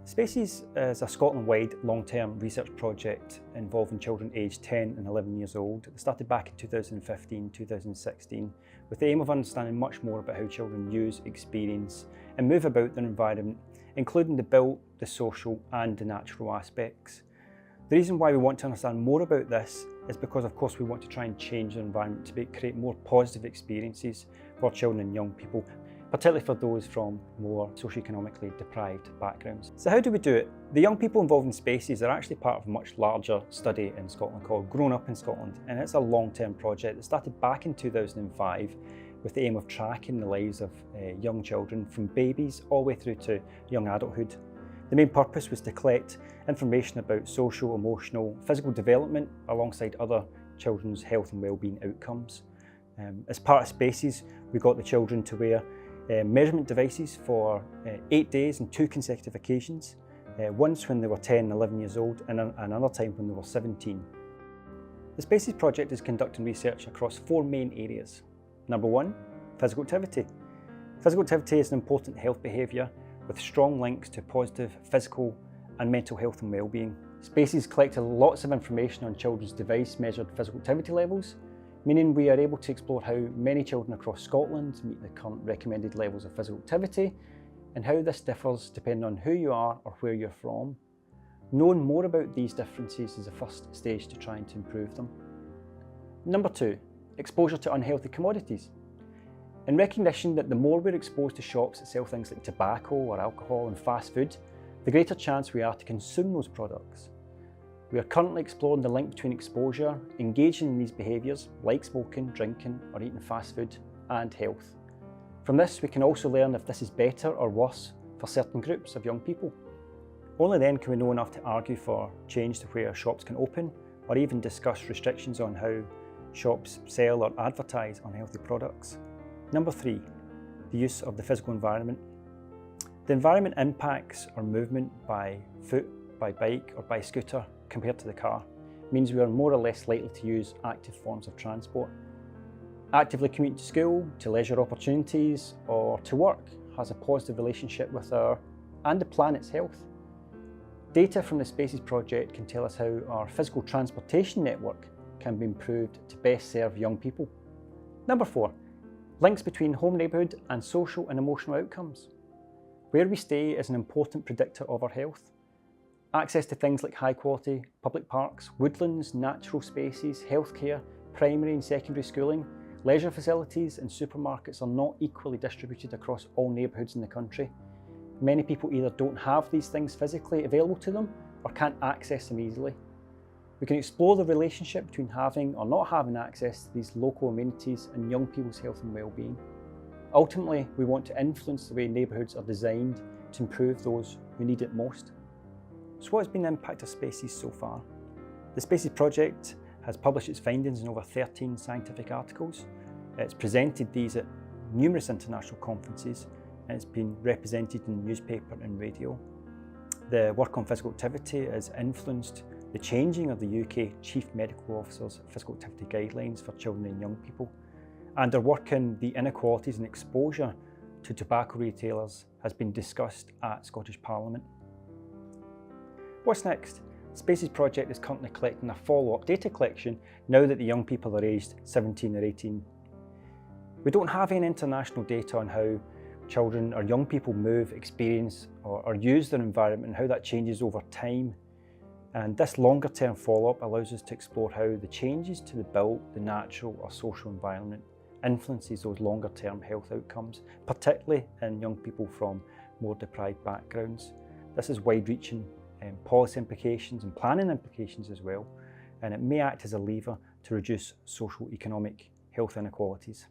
Spaces is a Scotland-wide long-term research project involving children aged 10 and 11 years old. It started back in 2015-2016 with the aim of understanding much more about how children use, experience and move about their environment, including the built, the social and the natural aspects. The reason why we want to understand more about this is because of course we want to try and change the environment to create more positive experiences for children and young people, particularly for those from more socioeconomically deprived backgrounds. So how do we do it? The young people involved in Spaces are actually part of a much larger study in Scotland called Growing Up in Scotland, and it's a long-term project that started back in 2005 with the aim of tracking the lives of young children from babies all the way through to young adulthood. The main purpose was to collect information about social, emotional, physical development alongside other children's health and wellbeing outcomes. As part of Spaces, we got the children to wear measurement devices for 8 days and 2 consecutive occasions, once when they were 10 and 11 years old and another time when they were 17. The Spaces project is conducting research across 4 main areas. Number 1, physical activity. Physical activity is an important health behaviour with strong links to positive physical and mental health and wellbeing. Spaces collected lots of information on children's device-measured physical activity levels, meaning we are able to explore how many children across Scotland meet the current recommended levels of physical activity and how this differs depending on who you are or where you're from. Knowing more about these differences is the first stage to trying to improve them. Number 2, exposure to unhealthy commodities. In recognition that the more we're exposed to shops that sell things like tobacco or alcohol and fast food, the greater chance we are to consume those products. We are currently exploring the link between exposure, engaging in these behaviours like smoking, drinking or eating fast food and health. From this we can also learn if this is better or worse for certain groups of young people. Only then can we know enough to argue for change to where shops can open or even discuss restrictions on how shops sell or advertise unhealthy products. Number 3, the use of the physical environment. The environment impacts our movement by foot, by bike or by scooter compared to the car means we are more or less likely to use active forms of transport. Actively commuting to school, to leisure opportunities or to work has a positive relationship with our and the planet's health. Data from the Spaces project can tell us how our physical transportation network can be improved to best serve young people. Number 4, links between home neighbourhood and social and emotional outcomes. Where we stay is an important predictor of our health. Access to things like high quality public parks, woodlands, natural spaces, healthcare, primary and secondary schooling, leisure facilities and supermarkets are not equally distributed across all neighbourhoods in the country. Many people either don't have these things physically available to them or can't access them easily. We can explore the relationship between having or not having access to these local amenities and young people's health and wellbeing. Ultimately, we want to influence the way neighbourhoods are designed to improve those who need it most. So what has been the impact of Spaces so far? The Spaces project has published its findings in over 13 scientific articles. It's presented these at numerous international conferences and it's been represented in newspaper and radio. The work on physical activity has influenced the changing of the UK Chief Medical Officer's physical activity guidelines for children and young people. And our work in the inequalities and exposure to tobacco retailers has been discussed at Scottish Parliament. What's next? Spaces project is currently collecting a follow-up data collection now that the young people are aged 17 or 18. We don't have any international data on how children or young people move, experience or use their environment and how that changes over time. And this longer term follow-up allows us to explore how the changes to the built, the natural or social environment influences those longer term health outcomes, particularly in young people from more deprived backgrounds. This is wide-reaching policy implications and planning implications as well, and it may act as a lever to reduce social economic health inequalities.